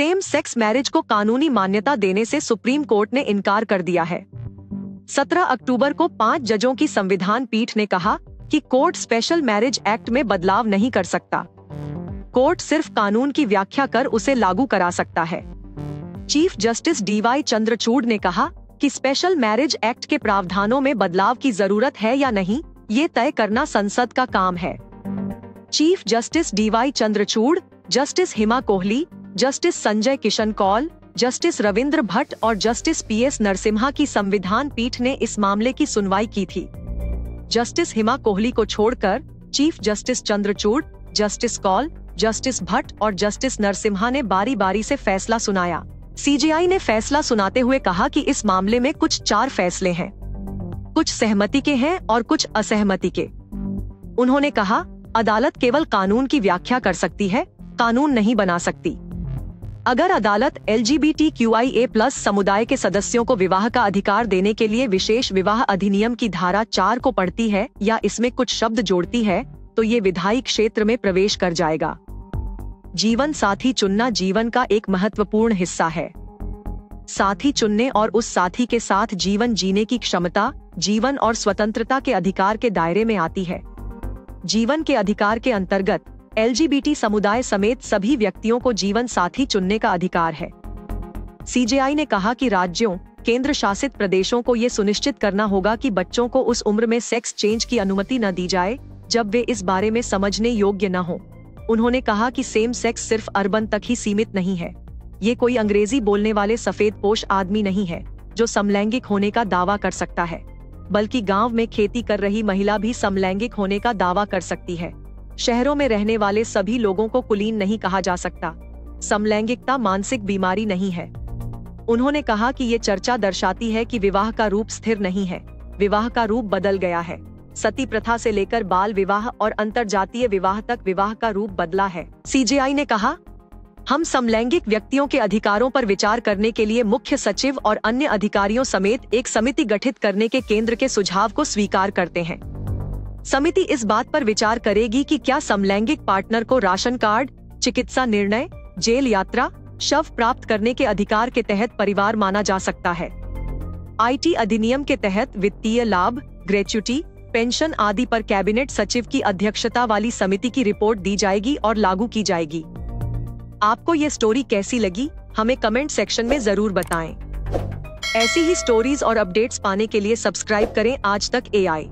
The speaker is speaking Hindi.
सेम सेक्स मैरिज को कानूनी मान्यता देने से सुप्रीम कोर्ट ने इनकार कर दिया है। 17 अक्टूबर को 5 जजों की संविधान पीठ ने कहा कि कोर्ट स्पेशल मैरिज एक्ट में बदलाव नहीं कर सकता। कोर्ट सिर्फ कानून की व्याख्या कर उसे लागू करा सकता है। चीफ जस्टिस DY चंद्रचूड़ ने कहा कि स्पेशल मैरिज एक्ट के प्रावधानों में बदलाव की जरूरत है या नहीं, ये तय करना संसद का काम है। Chief justice DY Chandrachud, justice Hima Kohli, justice Sanjay Kishan Kaul, justice Ravindra Bhatt और जस्टिस PS नरसिम्हा की संविधान पीठ ने इस मामले की सुनवाई की थी। जस्टिस हिमा कोहली को छोड़कर chief justice Chandrachud, justice Kaul, justice Bhat और जस्टिस नरसिम्हा ने बारी बारी से फैसला सुनाया। CJI ने फैसला सुनाते हुए कहा कि इस मामले में कुछ 4 फैसले हैं, कुछ सहमति के हैं और कुछ असहमति के। उन्होंने कहा, अदालत केवल कानून की व्याख्या कर सकती है, कानून नहीं बना सकती। अगर अदालत LGBTQIA+ समुदाय के सदस्यों को विवाह का अधिकार देने के लिए विशेष विवाह अधिनियम की धारा 4 को पढ़ती है या इसमें कुछ शब्द जोड़ती है तो ये विधायी क्षेत्र में प्रवेश कर जाएगा। जीवन साथी चुनना जीवन का एक महत्वपूर्ण हिस्सा है। साथी चुनने और उस साथी के साथ जीवन जीने की क्षमता जीवन और स्वतंत्रता के अधिकार के दायरे में आती है। जीवन के अधिकार के अंतर्गत LGBT समुदाय समेत सभी व्यक्तियों को जीवन साथी चुनने का अधिकार है। CJI ने कहा कि राज्यों, केंद्र शासित प्रदेशों को ये सुनिश्चित करना होगा कि बच्चों को उस उम्र में सेक्स चेंज की अनुमति न दी जाए जब वे इस बारे में समझने योग्य न हो। उन्होंने कहा कि सेम सेक्स सिर्फ अर्बन तक ही सीमित नहीं है। ये कोई अंग्रेजी बोलने वाले सफेद पोश आदमी नहीं है जो समलैंगिक होने का दावा कर सकता है, बल्कि गांव में खेती कर रही महिला भी समलैंगिक होने का दावा कर सकती है। शहरों में रहने वाले सभी लोगों को कुलीन नहीं कहा जा सकता। समलैंगिकता मानसिक बीमारी नहीं है। उन्होंने कहा कि ये चर्चा दर्शाती है कि विवाह का रूप स्थिर नहीं है, विवाह का रूप बदल गया है। सती प्रथा से लेकर बाल विवाह और अंतरजातीय विवाह तक विवाह का रूप बदला है। CJI ने कहा, हम समलैंगिक व्यक्तियों के अधिकारों पर विचार करने के लिए मुख्य सचिव और अन्य अधिकारियों समेत एक समिति गठित करने के केंद्र के सुझाव को स्वीकार करते हैं। समिति इस बात पर विचार करेगी कि क्या समलैंगिक पार्टनर को राशन कार्ड, चिकित्सा निर्णय, जेल यात्रा, शव प्राप्त करने के अधिकार के तहत परिवार माना जा सकता है। IT अधिनियम के तहत वित्तीय लाभ, ग्रेच्युटी, पेंशन आदि पर कैबिनेट सचिव की अध्यक्षता वाली समिति की रिपोर्ट दी जाएगी और लागू की जाएगी। आपको ये स्टोरी कैसी लगी, हमें कमेंट सेक्शन में जरूर बताएं। ऐसी ही स्टोरीज और अपडेट्स पाने के लिए सब्सक्राइब करें आज तक AI।